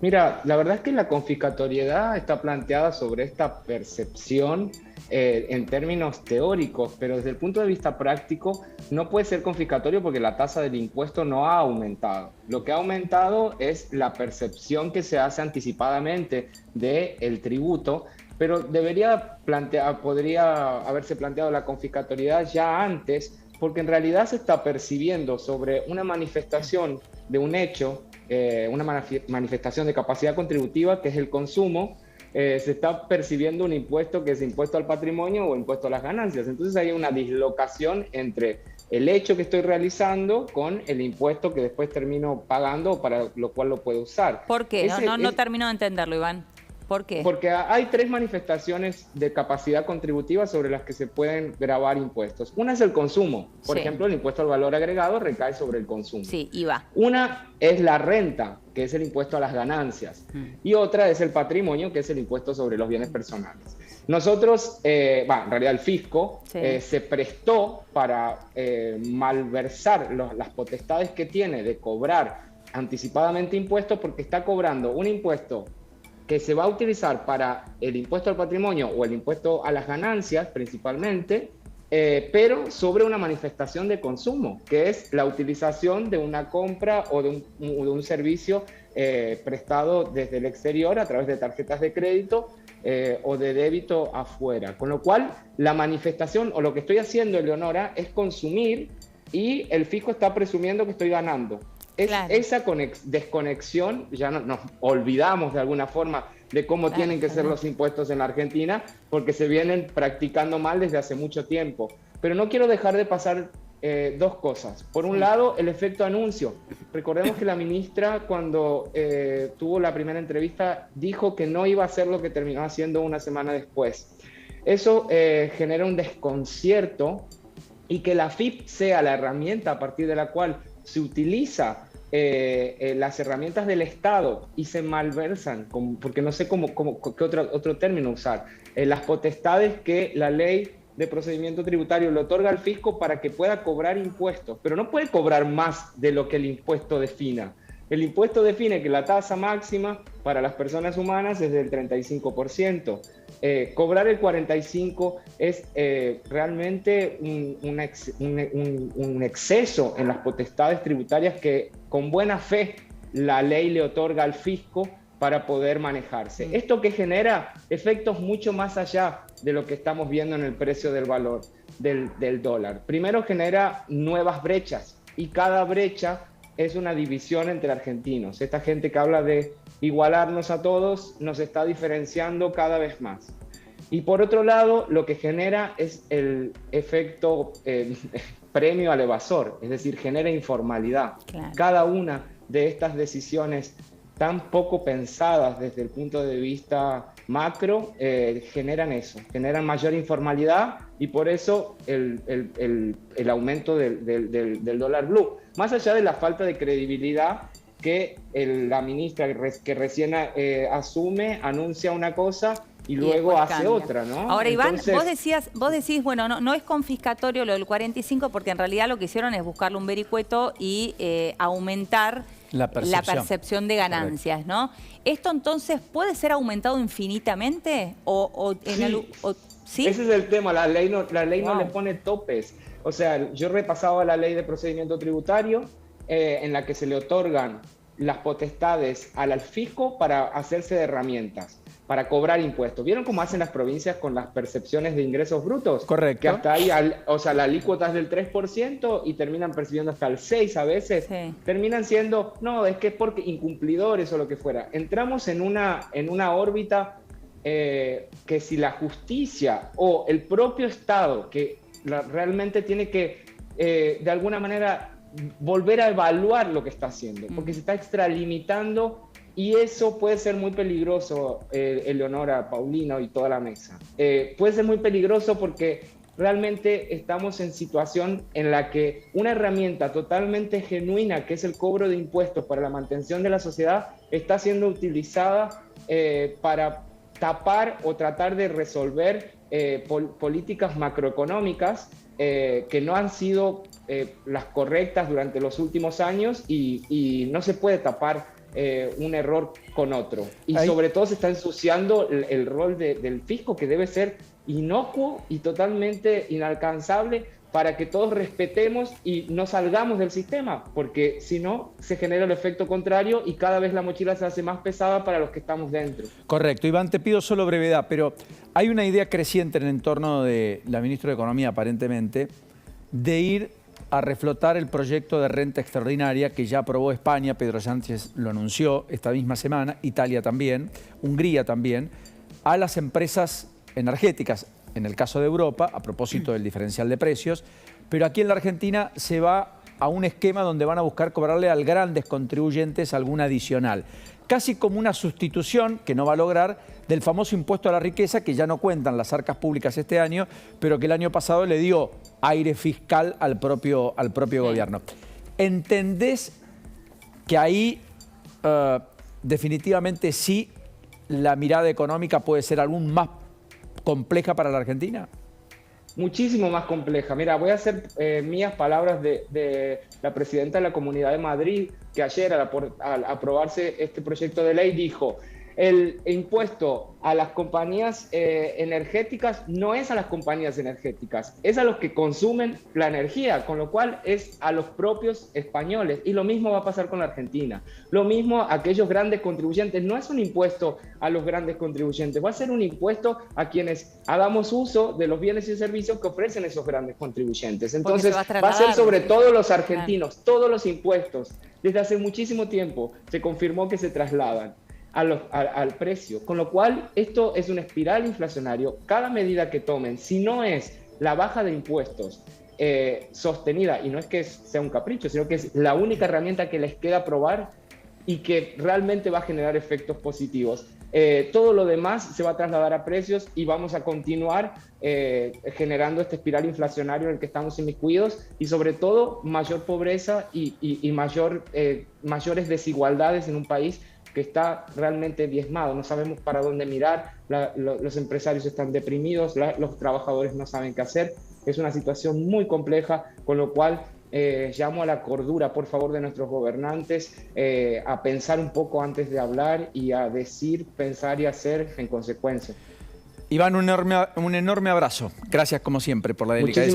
Mira, la verdad es que la confiscatoriedad está planteada sobre esta percepción en términos teóricos, pero desde el punto de vista práctico no puede ser confiscatorio porque la tasa del impuesto no ha aumentado. Lo que ha aumentado es la percepción que se hace anticipadamente del tributo, pero podría haberse planteado la confiscatoriedad ya antes, porque en realidad se está percibiendo sobre una manifestación de un hecho, una manifestación de capacidad contributiva, que es el consumo. Se está percibiendo un impuesto que es impuesto al patrimonio o impuesto a las ganancias. Entonces hay una dislocación entre el hecho que estoy realizando con el impuesto que después termino pagando, para lo cual lo puedo usar. ¿Por qué? No termino de entenderlo, Iván. ¿Por qué? Porque hay tres manifestaciones de capacidad contributiva sobre las que se pueden gravar impuestos. Una es el consumo. Por ejemplo, el impuesto al valor agregado recae sobre el consumo. Sí, IVA. Una es la renta, que es el impuesto a las ganancias. Y otra es el patrimonio, que es el impuesto sobre los bienes personales. Nosotros, en realidad el fisco se prestó para malversar las potestades que tiene de cobrar anticipadamente impuestos, porque está cobrando un impuesto que se va a utilizar para el impuesto al patrimonio o el impuesto a las ganancias principalmente, pero sobre una manifestación de consumo, que es la utilización de una compra o de un servicio prestado desde el exterior a través de tarjetas de crédito o de débito afuera. Con lo cual, la manifestación o lo que estoy haciendo, Eleonora, es consumir, y el fisco está presumiendo que estoy ganando. Claro. Esa desconexión, ya nos olvidamos de alguna forma de cómo tienen que ser los impuestos en la Argentina, porque se vienen practicando mal desde hace mucho tiempo. Pero no quiero dejar de pasar dos cosas. Por un lado, el efecto anuncio. Recordemos que la ministra, cuando tuvo la primera entrevista, dijo que no iba a hacer lo que terminó haciendo una semana después. Eso genera un desconcierto, y que la AFIP sea la herramienta a partir de la cual se utiliza las herramientas del Estado y se malversan, porque no sé qué otro término usar, las potestades que la ley de procedimiento tributario le otorga al fisco para que pueda cobrar impuestos, pero no puede cobrar más de lo que el impuesto defina. El impuesto define que la tasa máxima para las personas humanas es del 35%. Cobrar el 45% es realmente un exceso en las potestades tributarias que con buena fe la ley le otorga al fisco para poder manejarse. Esto que genera efectos mucho más allá de lo que estamos viendo en el precio del valor del dólar. Primero, genera nuevas brechas, y cada brecha es una división entre argentinos. Esta gente que habla de igualarnos a todos nos está diferenciando cada vez más. Y por otro lado, lo que genera es el efecto premio al evasor, es decir, genera informalidad. Claro. Cada una de estas decisiones tan poco pensadas desde el punto de vista macro generan eso, generan mayor informalidad, y por eso el aumento del dólar blue. Más allá de la falta de credibilidad que la ministra que recién asume, anuncia una cosa y luego hace cambia otra, ¿no? Ahora, entonces, Iván, vos decís, bueno, no es confiscatorio lo del 45, porque en realidad lo que hicieron es buscarle un vericueto y aumentar la percepción de ganancias, correcto, ¿no? ¿Esto entonces puede ser aumentado infinitamente? ¿Sí? Ese es el tema, la ley no le pone topes. O sea, yo repasaba la ley de procedimiento tributario en la que se le otorgan las potestades al fisco para hacerse de herramientas, para cobrar impuestos. ¿Vieron cómo hacen las provincias con las percepciones de ingresos brutos? Correcto. Que hasta ahí, la alícuota es del 3% y terminan percibiendo hasta el 6% a veces. Sí. Terminan siendo, no, es que es porque incumplidores o lo que fuera. Entramos en una órbita que si la justicia o el propio Estado, que realmente tiene que, de alguna manera, volver a evaluar lo que está haciendo, porque se está extralimitando, y eso puede ser muy peligroso, Eleonora, Paulino y toda la mesa. Puede ser muy peligroso porque realmente estamos en situación en la que una herramienta totalmente genuina, que es el cobro de impuestos para la mantención de la sociedad, está siendo utilizada para tapar o tratar de resolver políticas macroeconómicas que no han sido las correctas durante los últimos años, y no se puede tapar un error con otro. Y sobre todo se está ensuciando el rol del fisco, que debe ser inocuo y totalmente inalcanzable para que todos respetemos y no salgamos del sistema, porque si no, se genera el efecto contrario y cada vez la mochila se hace más pesada para los que estamos dentro. Correcto. Iván, te pido solo brevedad, pero hay una idea creciente en el entorno de la ministra de Economía, aparentemente, de ir a reflotar el proyecto de renta extraordinaria que ya aprobó España. Pedro Sánchez lo anunció esta misma semana, Italia también, Hungría también, a las empresas energéticas, en el caso de Europa, a propósito del diferencial de precios, pero aquí en la Argentina se va a un esquema donde van a buscar cobrarle a grandes contribuyentes algún adicional, casi como una sustitución, que no va a lograr, del famoso impuesto a la riqueza, que ya no cuentan las arcas públicas este año, pero que el año pasado le dio aire fiscal al propio gobierno. ¿Entendés que ahí definitivamente sí la mirada económica puede ser aún más compleja para la Argentina? Muchísimo más compleja. Mira, voy a hacer mías palabras de la presidenta de la Comunidad de Madrid, que ayer al aprobarse este proyecto de ley dijo: el impuesto a las compañías energéticas no es a las compañías energéticas, es a los que consumen la energía, con lo cual es a los propios españoles. Y lo mismo va a pasar con la Argentina. Lo mismo a aquellos grandes contribuyentes. No es un impuesto a los grandes contribuyentes, va a ser un impuesto a quienes hagamos uso de los bienes y servicios que ofrecen esos grandes contribuyentes. Entonces va a ser sobre todo los argentinos. Todos los impuestos, desde hace muchísimo tiempo se confirmó que se trasladan al precio, con lo cual esto es una espiral inflacionario. Cada medida que tomen, si no es la baja de impuestos sostenida, y no es que sea un capricho, sino que es la única herramienta que les queda probar y que realmente va a generar efectos positivos, todo lo demás se va a trasladar a precios y vamos a continuar generando este espiral inflacionario en el que estamos inmiscuidos, y sobre todo mayor pobreza y mayores desigualdades en un país que está realmente diezmado. No sabemos para dónde mirar, los empresarios están deprimidos, los trabajadores no saben qué hacer. Es una situación muy compleja, con lo cual llamo a la cordura, por favor, de nuestros gobernantes, a pensar un poco antes de hablar y a decir, pensar y hacer en consecuencia. Iván, un enorme abrazo. Gracias, como siempre, por la delicadeza.